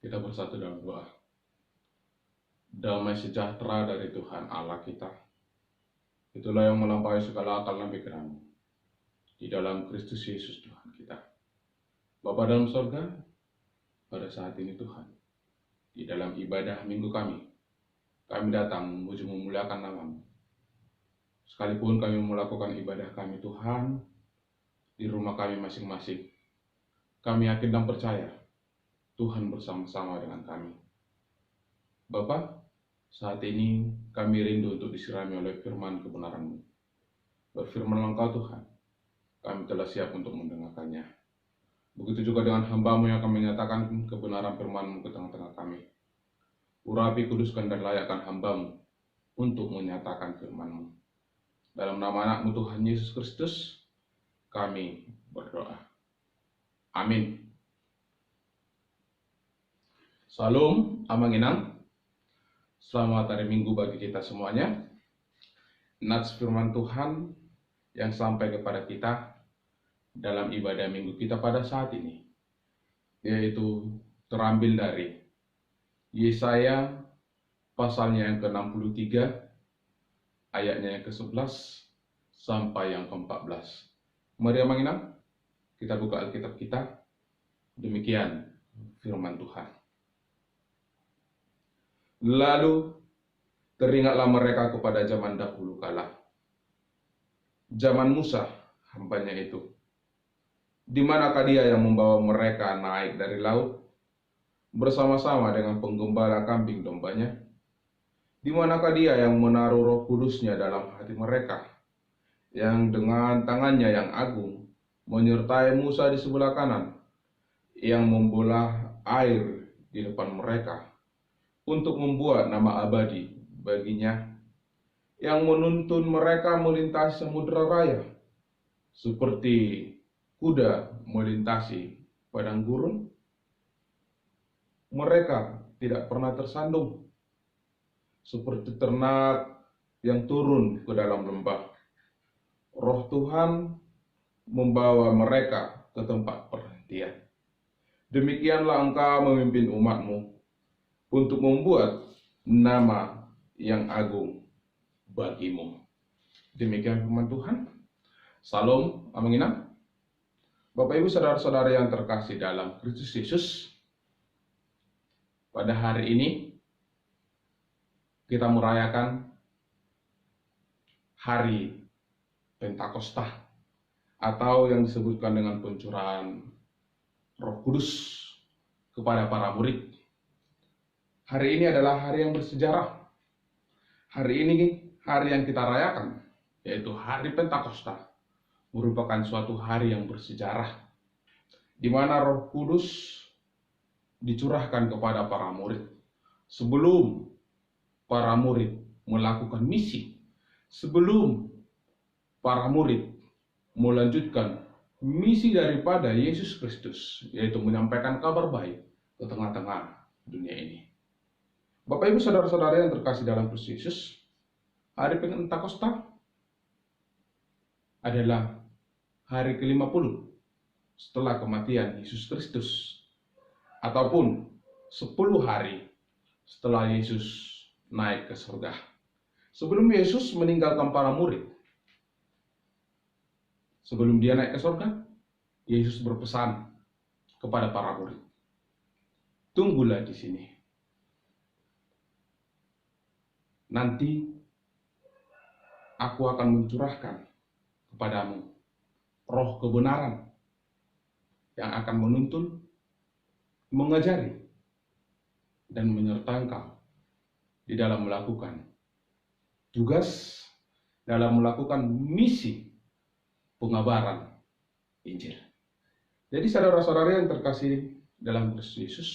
Kita bersatu dalam doa. Damai sejahtera dari Tuhan Allah kita, itulah yang melampaui segala akal dan pikiranmu, di dalam Kristus Yesus Tuhan kita. Bapa dalam sorga, pada saat ini Tuhan, di dalam ibadah minggu kami datang memuji memuliakan nama-Mu. Sekalipun kami melakukan ibadah kami Tuhan, di rumah kami masing-masing, kami yakin dan percaya Tuhan bersama-sama dengan kami. Bapa, saat ini kami rindu untuk disirami oleh firman kebenaran-Mu. Berfirmanlah Engkau Tuhan, kami telah siap untuk mendengarkannya. Begitu juga dengan hamba-Mu yang akan menyatakan kebenaran firman-Mu ke tengah-tengah kami. Urapi, kuduskan, dan layakkan hamba-Mu untuk menyatakan firman-Mu. Dalam nama anak-Mu Tuhan Yesus Kristus, kami berdoa. Amin. Salam, amanginang. Selamat hari Minggu bagi kita semuanya. Nats firman Tuhan yang sampai kepada kita dalam ibadah minggu kita pada saat ini, yaitu terambil dari Yesaya pasalnya yang ke-63, ayatnya yang ke-11 sampai yang ke-14. Mari amanginang, kita buka Alkitab kita. Demikian firman Tuhan. Lalu teringatlah mereka kepada zaman dahulu kala, zaman Musa hambanya itu. Di manakah dia yang membawa mereka naik dari laut bersama-sama dengan penggembala kambing dombanya? Di manakah dia yang menaruh Roh Kudusnya dalam hati mereka, yang dengan tangannya yang agung menyertai Musa di sebelah kanan, yang membelah air di depan mereka, untuk membuat nama abadi baginya, yang menuntun mereka melintasi samudera raya, seperti kuda melintasi padang gurun. Mereka tidak pernah tersandung, seperti ternak yang turun ke dalam lembah. Roh Tuhan membawa mereka ke tempat perhentian. Demikianlah Engkau memimpin umat-Mu untuk membuat nama yang agung bagi-Mu. Demikian firman Tuhan. Salam, amanginam. Bapak Ibu saudara-saudara yang terkasih dalam Kristus Yesus, pada hari ini kita merayakan hari Pentakosta, atau yang disebutkan dengan pencurahan Roh Kudus kepada para murid. Hari ini adalah hari yang bersejarah. Hari ini hari yang kita rayakan, yaitu hari Pentakosta, merupakan suatu hari yang bersejarah, di mana Roh Kudus dicurahkan kepada para murid sebelum para murid melakukan misi, sebelum para murid melanjutkan misi daripada Yesus Kristus, yaitu menyampaikan kabar baik ke tengah-tengah dunia ini. Bapak Ibu saudara-saudara yang terkasih dalam Kristus Yesus, hari Pentakosta adalah hari ke-50 setelah kematian Yesus Kristus, ataupun 10 hari setelah Yesus naik ke surga. Sebelum Yesus meninggalkan para murid, sebelum dia naik ke surga, Yesus berpesan kepada para murid, tunggulah di sini. Nanti aku akan mencurahkan kepadamu roh kebenaran yang akan menuntun, mengajari, dan menyertai engkau di dalam melakukan tugas, dalam melakukan misi pengabaran Injil. Jadi saudara-saudara yang terkasih dalam Kristus Yesus,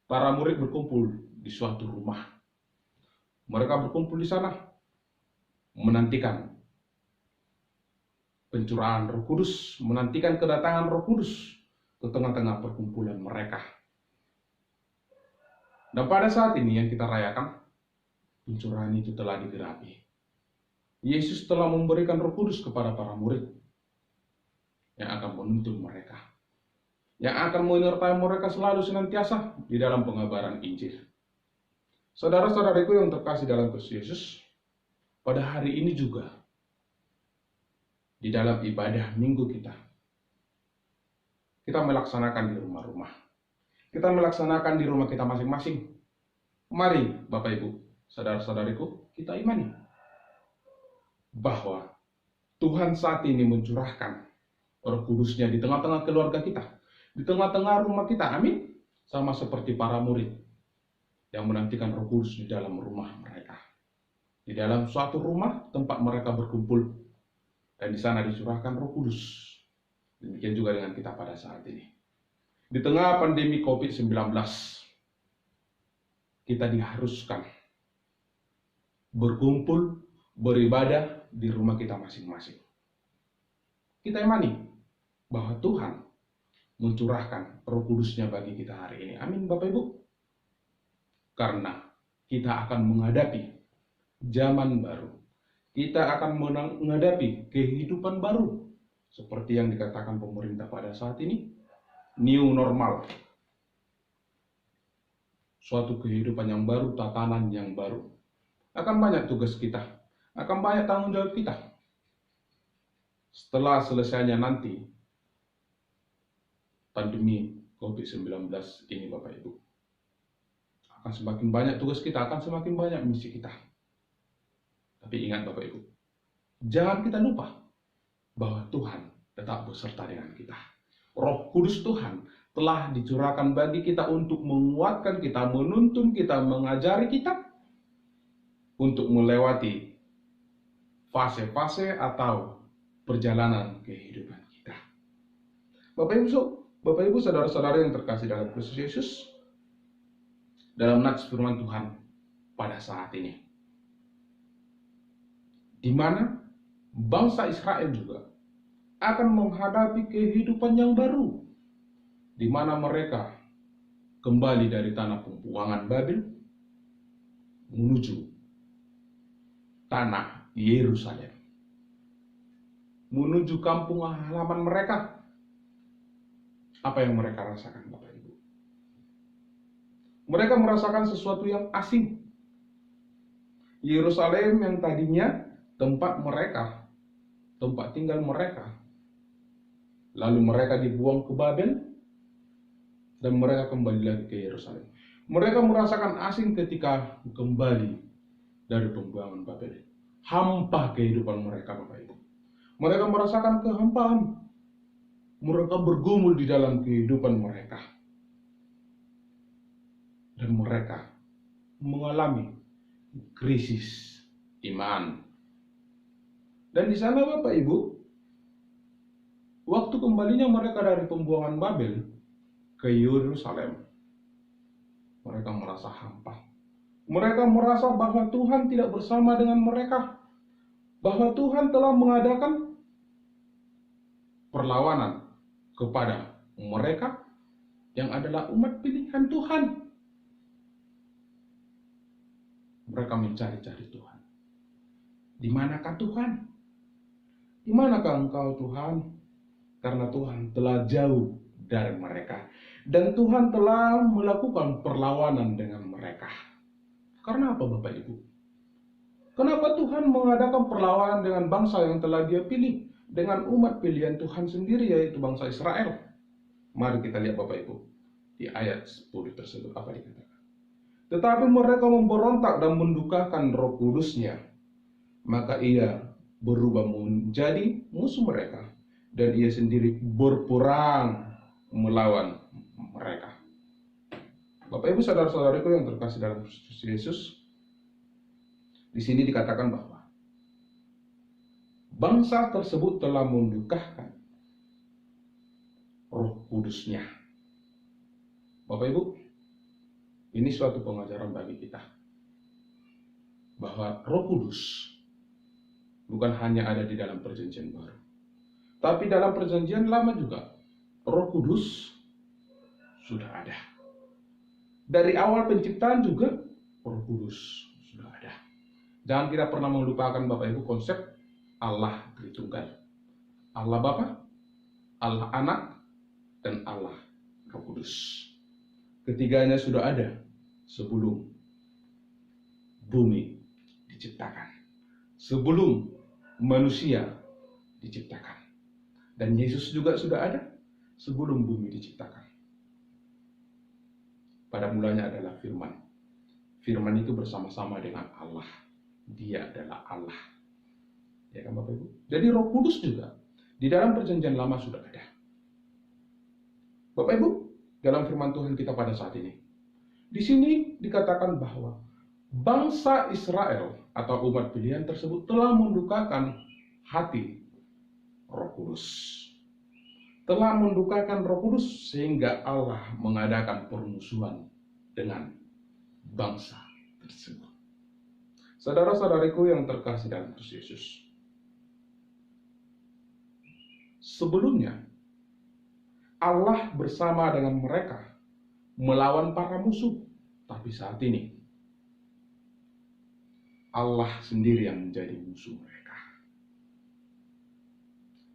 para murid berkumpul di suatu rumah. Mereka berkumpul di sana menantikan pencurahan Roh Kudus, menantikan kedatangan Roh Kudus ke tengah-tengah perkumpulan mereka. Dan pada saat ini yang kita rayakan, pencurahan itu telah digenapi. Yesus telah memberikan Roh Kudus kepada para murid yang akan menuntun mereka. yang akan menyertai mereka selalu senantiasa di dalam pengabaran Injil. Saudara-saudariku yang terkasih dalam Kristus Yesus, pada hari ini juga di dalam ibadah minggu kita melaksanakan di rumah-rumah. Kita melaksanakan di rumah kita masing-masing. Mari Bapak Ibu, saudara-saudariku, kita imani bahwa Tuhan saat ini mencurahkan Roh Kudus-Nya di tengah-tengah keluarga kita, di tengah-tengah rumah kita, amin. Sama seperti para murid yang menantikan Roh Kudus di dalam rumah mereka, di dalam suatu rumah tempat mereka berkumpul, dan di sana dicurahkan Roh Kudus. Demikian juga dengan kita pada saat ini. Di tengah pandemi COVID-19, kita diharuskan berkumpul, beribadah di rumah kita masing-masing. Kita imani bahwa Tuhan mencurahkan Roh Kudus-Nya bagi kita hari ini. Amin Bapak Ibu. Karena kita akan menghadapi zaman baru. Kita akan menghadapi kehidupan baru. Seperti yang dikatakan pemerintah pada saat ini. New normal. Suatu kehidupan yang baru, tatanan yang baru. Akan banyak tugas kita. Akan banyak tanggung jawab kita. Setelah selesainya nanti pandemi COVID-19 ini Bapak Ibu, akan semakin banyak tugas kita, akan semakin banyak misi kita. Tapi ingat Bapak Ibu, jangan kita lupa bahwa Tuhan tetap beserta dengan kita. Roh Kudus Tuhan telah dicurahkan bagi kita untuk menguatkan kita, menuntun kita, mengajari kita untuk melewati fase-fase atau perjalanan kehidupan kita. Bapak Ibu, saudara-saudara yang terkasih dalam Kristus Yesus, dalam nats firman Tuhan pada saat ini, di mana bangsa Israel juga akan menghadapi kehidupan yang baru, di mana mereka kembali dari tanah pembuangan Babel menuju tanah Yerusalem, menuju kampung halaman mereka. Apa yang mereka rasakan Bapak Ibu? Mereka merasakan sesuatu yang asing. Yerusalem yang tadinya tempat mereka, tempat tinggal mereka, lalu mereka dibuang ke Babel, dan mereka kembali lagi ke Yerusalem. Mereka merasakan asing ketika kembali dari pembuangan Babel. Hampa kehidupan mereka Bapak Ibu. Mereka merasakan kehampaan. Mereka bergumul di dalam kehidupan mereka. Dan mereka mengalami krisis iman. Dan di sana Bapak Ibu, waktu kembalinya mereka dari pembuangan Babel ke Yerusalem, mereka merasa hampa. Mereka merasa bahwa Tuhan tidak bersama dengan mereka. Bahwa Tuhan telah mengadakan perlawanan kepada mereka yang adalah umat pilihan Tuhan. Mereka mencari-cari Tuhan. Di manakah Tuhan? Di manakah Engkau Tuhan? Karena Tuhan telah jauh dari mereka. Dan Tuhan telah melakukan perlawanan dengan mereka. Karena apa Bapak Ibu? Kenapa Tuhan mengadakan perlawanan dengan bangsa yang telah Dia pilih? Dengan umat pilihan Tuhan sendiri, yaitu bangsa Israel. Mari kita lihat Bapak Ibu, di ayat 10 tersebut apa dikatakan. Tetapi mereka memberontak dan mendukakan Roh Kudus-Nya. Maka Ia berubah menjadi musuh mereka. Dan Ia sendiri berperang melawan mereka. Bapak Ibu saudara-saudariku yang terkasih dalam Kristus Yesus, di sini dikatakan bahwa bangsa tersebut telah mendukakan Roh Kudus-Nya. Bapak Ibu, ini suatu pengajaran bagi kita bahwa Roh Kudus bukan hanya ada di dalam perjanjian baru, tapi dalam perjanjian lama juga Roh Kudus sudah ada. Dari awal penciptaan juga Roh Kudus sudah ada. Jangan kita pernah melupakan Bapak Ibu konsep Allah Tritunggal. Allah Bapa, Allah Anak, dan Allah Roh Kudus. Ketiganya sudah ada sebelum bumi diciptakan, sebelum manusia diciptakan. Dan Yesus juga sudah ada sebelum bumi diciptakan. Pada mulanya adalah firman. Firman itu bersama-sama dengan Allah. Dia adalah Allah. Ya kan Bapak Ibu? Jadi Roh Kudus juga di dalam perjanjian lama sudah ada. Bapak Ibu, dalam firman Tuhan kita pada saat ini, di sini dikatakan bahwa bangsa Israel atau umat pilihan tersebut telah mendukakan hati Roh Kudus. Telah mendukakan Roh Kudus sehingga Allah mengadakan permusuhan dengan bangsa tersebut. Saudara-saudariku yang terkasih dalam Kristus Yesus, sebelumnya Allah bersama dengan mereka melawan para musuh, tapi saat ini Allah sendiri yang menjadi musuh mereka.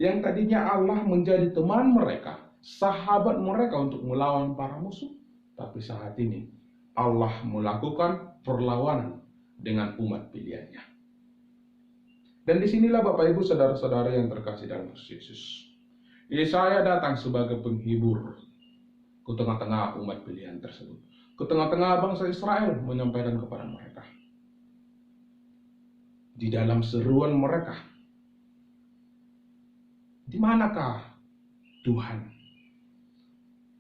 Yang tadinya Allah menjadi teman mereka, sahabat mereka untuk melawan para musuh, tapi saat ini Allah melakukan perlawanan dengan umat pilihannya. Dan disinilah Bapak Ibu saudara-saudara yang terkasih dalam Kristus Yesus, Yesaya datang sebagai penghibur ke tengah-tengah umat pilihan tersebut, ke tengah-tengah bangsa Israel, menyampaikan kepada mereka di dalam seruan mereka, di manakah Tuhan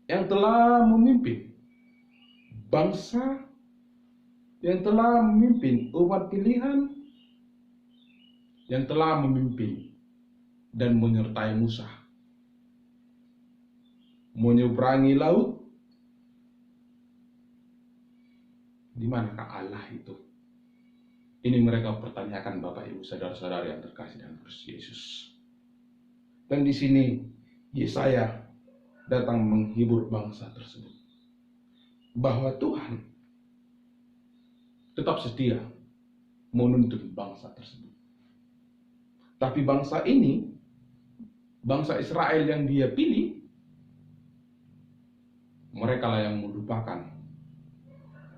yang telah memimpin bangsa, yang telah memimpin umat pilihan, yang telah memimpin dan menyertai Musa menyeberangi laut? Di manakah Allah itu? Ini mereka pertanyakan Bapak Ibu saudara-saudara yang terkasih dalam Kristus Yesus. Dan di sini Yesaya datang menghibur bangsa tersebut bahwa Tuhan tetap setia menuntun bangsa tersebut. Tapi bangsa ini, bangsa Israel yang dia pilih, mereka lah yang melupakan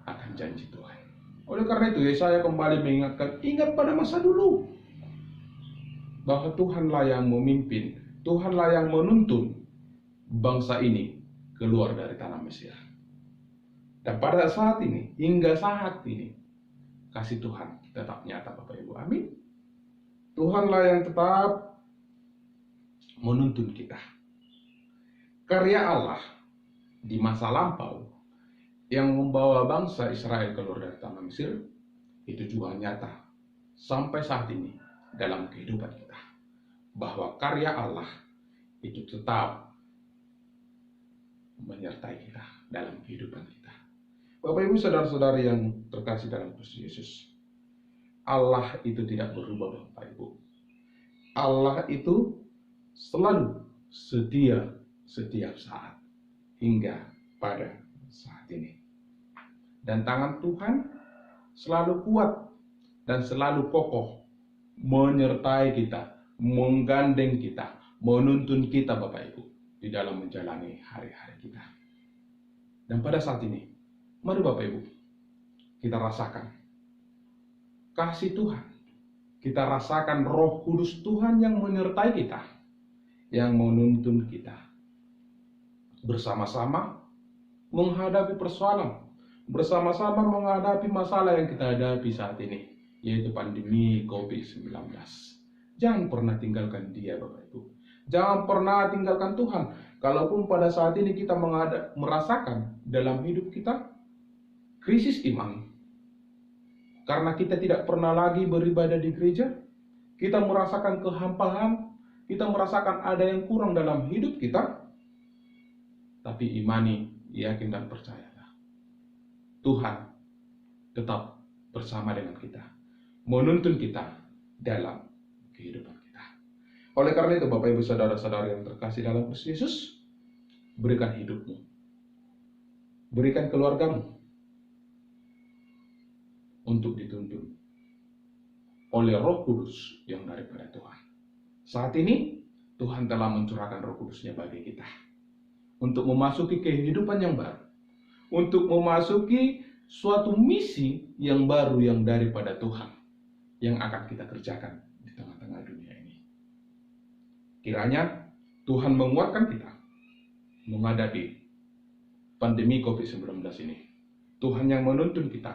akan janji Tuhan. Oleh karena itu, Yesaya kembali mengingatkan, ingat pada masa dulu, bahwa Tuhanlah yang memimpin, Tuhanlah yang menuntun bangsa ini keluar dari tanah Mesir. Dan pada saat ini, hingga saat ini, kasih Tuhan tetap nyata Bapak Ibu. Amin. Tuhanlah yang tetap menuntun kita. Karya Allah di masa lampau yang membawa bangsa Israel keluar dari tanah Mesir itu juga nyata sampai saat ini dalam kehidupan kita, bahwa karya Allah itu tetap menyertai kita dalam kehidupan kita. Bapak Ibu saudara-saudari yang terkasih dalam Kristus Yesus, Allah itu tidak berubah Bapak Ibu. Allah itu selalu setia setiap saat hingga pada saat ini. Dan tangan Tuhan selalu kuat dan selalu kokoh menyertai kita, menggandeng kita, menuntun kita Bapak Ibu di dalam menjalani hari-hari kita. Dan pada saat ini, mari Bapak Ibu kita rasakan kasih Tuhan, kita rasakan Roh Kudus Tuhan yang menyertai kita, yang menuntun kita bersama-sama menghadapi persoalan, bersama-sama menghadapi masalah yang kita hadapi saat ini, yaitu pandemi COVID-19. Jangan pernah tinggalkan dia Bapak Ibu. Jangan pernah tinggalkan Tuhan. Kalaupun pada saat ini kita merasakan dalam hidup kita krisis iman, karena kita tidak pernah lagi beribadah di gereja, kita merasakan kehampaan, kita merasakan ada yang kurang dalam hidup kita, tapi imani, yakin dan percayalah, Tuhan tetap bersama dengan kita, menuntun kita dalam kehidupan kita. Oleh karena itu Bapak Ibu saudara-saudara yang terkasih dalam Kristus Yesus, berikan hidupmu, berikan keluargamu untuk dituntun oleh Roh Kudus yang daripada Tuhan. Saat ini Tuhan telah mencurahkan Roh Kudus-Nya bagi kita. untuk memasuki kehidupan yang baru, untuk memasuki suatu misi yang baru yang daripada Tuhan yang akan kita kerjakan di tengah-tengah dunia ini. Kiranya Tuhan menguatkan kita menghadapi pandemi COVID-19 ini. Tuhan yang menuntun kita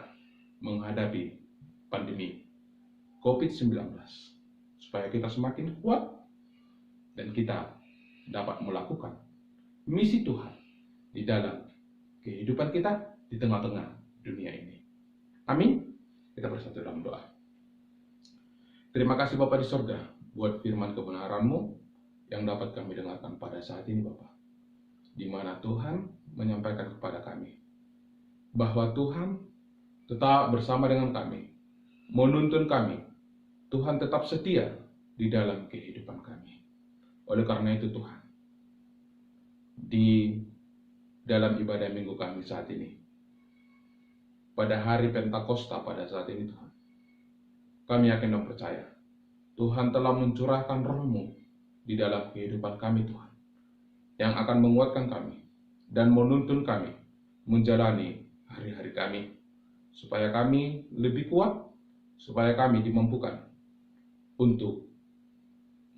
menghadapi pandemi COVID-19 supaya kita semakin kuat dan kita dapat melakukan misi Tuhan di dalam kehidupan kita di tengah-tengah dunia ini. Amin. Kita bersatu dalam doa. Terima kasih Bapa di sorga buat firman kebenaran-Mu yang dapat kami dengarkan pada saat ini Bapa, di mana Tuhan menyampaikan kepada kami bahwa Tuhan tetap bersama dengan kami, menuntun kami. Tuhan tetap setia di dalam kehidupan kami. Oleh karena itu Tuhan, di dalam ibadah minggu kami saat ini, pada hari Pentakosta pada saat ini Tuhan, kami yakin dan percaya Tuhan telah mencurahkan Roh-Mu di dalam kehidupan kami Tuhan, yang akan menguatkan kami dan menuntun kami menjalani hari-hari kami, supaya kami lebih kuat, supaya kami dimampukan untuk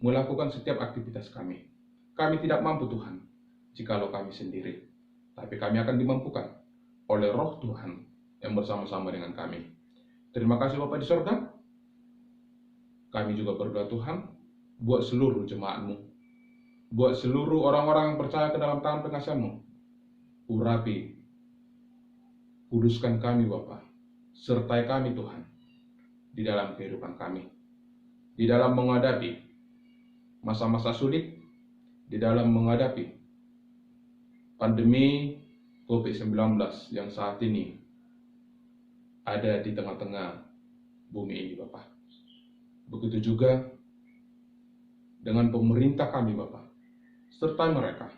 melakukan setiap aktivitas kami. Kami tidak mampu Tuhan, jikalau kami sendiri, tapi kami akan dimampukan oleh Roh Tuhan yang bersama-sama dengan kami. Terima kasih Bapa di sorga. Kami juga berdoa Tuhan, buat seluruh jemaat-Mu, buat seluruh orang-orang yang percaya ke dalam tangan pengasihan-Mu. Urapi, kuduskan kami Bapa, sertai kami Tuhan, di dalam kehidupan kami, di dalam menghadapi masa-masa sulit, di dalam menghadapi pandemi COVID-19 yang saat ini ada di tengah-tengah bumi ini Bapa. Begitu juga dengan pemerintah kami Bapa, sertai mereka,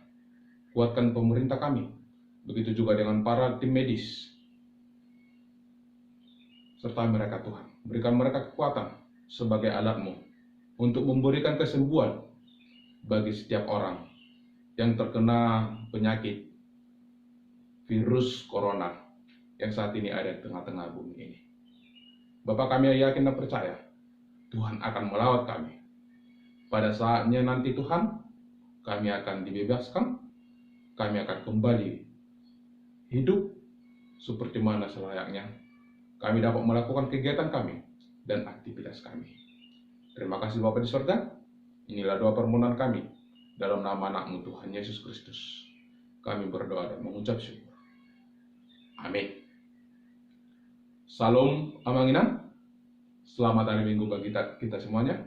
kuatkan pemerintah kami. Begitu juga dengan para tim medis, sertai mereka Tuhan, berikan mereka kekuatan sebagai alat-Mu untuk memberikan kesembuhan bagi setiap orang yang terkena penyakit virus corona yang saat ini ada di tengah-tengah bumi ini. Bapak, kami yakin dan percaya Tuhan akan melawat kami. Pada saatnya nanti Tuhan, kami akan dibebaskan, kami akan kembali hidup seperti mana selayaknya kami dapat melakukan kegiatan kami dan aktivitas kami. Terima kasih Bapa di sorga. Inilah doa permohonan kami dalam nama anak-Mu Tuhan Yesus Kristus. Kami berdoa dan mengucap syukur. Amin. Salam Amanginan. Selamat hari Minggu bagi kita semuanya.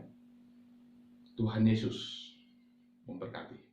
Tuhan Yesus memberkati.